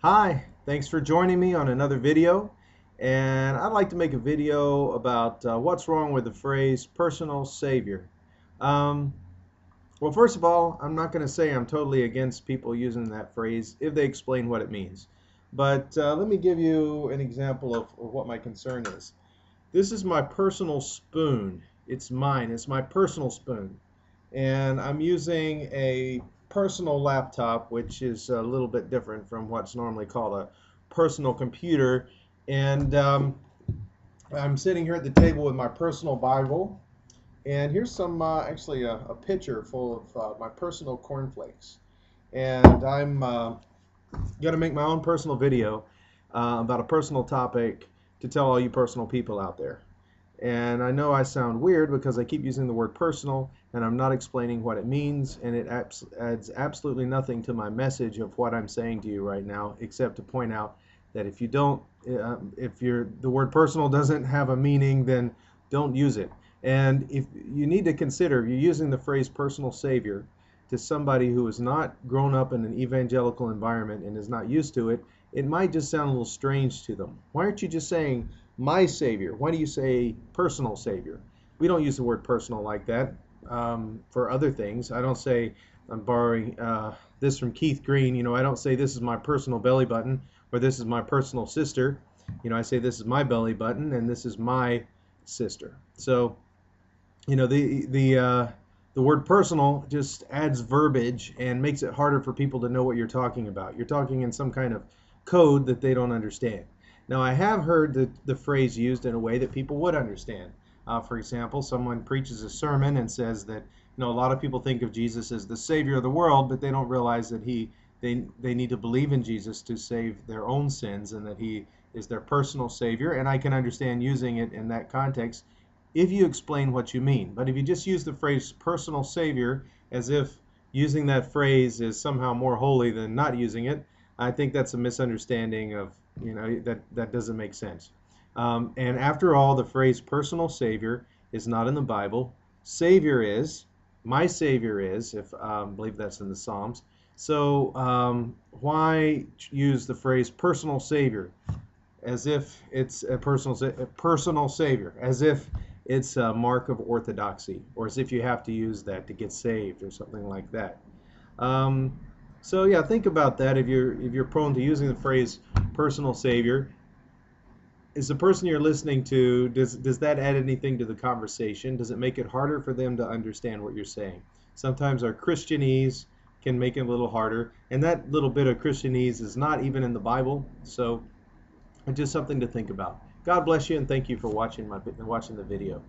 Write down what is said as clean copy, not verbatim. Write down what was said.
Hi, thanks for joining me on another video. And I'd like to make a video about what's wrong with the phrase personal savior. Um, well, first of all, I'm not going to say I'm totally against people using that phrase if they explain what it means. But let me give you an example of what my concern is. This is my personal spoon. It's mine. It's my personal spoon. And I'm using a personal laptop, which is a little bit different from what's normally called a personal computer. And I'm sitting here at the table with my personal Bible. And here's some, actually, a pitcher full of my personal cornflakes. And I'm going to make my own personal video about a personal topic to tell all you personal people out there. And I know I sound weird because I keep using the word personal and I'm not explaining what it means, and it adds absolutely nothing to my message of what I'm saying to you right now, except to point out that if you don't, if the word personal doesn't have a meaning, then don't use it. And if you need to consider, if you're using the phrase personal savior to somebody who has not grown up in an evangelical environment and is not used to it, it might just sound a little strange to them. Why aren't you just saying my savior? Why do you say personal savior? We don't use the word personal like that for other things. I don't say, I'm borrowing this from Keith Green, I don't say this is my personal belly button or this is my personal sister. I say this is my belly button and this is my sister. So, the word personal just adds verbiage and makes it harder for people to know what you're talking about. You're talking in some kind of code that they don't understand. Now, I have heard the phrase used in a way that people would understand. For example, someone preaches a sermon and says that a lot of people think of Jesus as the Savior of the world, but they don't realize that they need to believe in Jesus to save their own sins and that He is their personal Savior. And I can understand using it in that context if you explain what you mean. But if you just use the phrase personal savior as if using that phrase is somehow more holy than not using it, I think that's a misunderstanding of, that doesn't make sense. And after all, the phrase personal savior is not in the Bible. Savior is, my Savior is, if I believe that's in the Psalms. So why use the phrase personal savior as if it's a personal savior, as if it's a mark of orthodoxy, or as if you have to use that to get saved or something like that. So yeah, think about that. If you're prone to using the phrase personal savior, is the person you're listening to, does that add anything to the conversation? Does it make it harder for them to understand what you're saying? Sometimes our Christianese can make it a little harder, and that little bit of Christianese is not even in the Bible, so it's just something to think about. God bless you, and thank you for watching the video.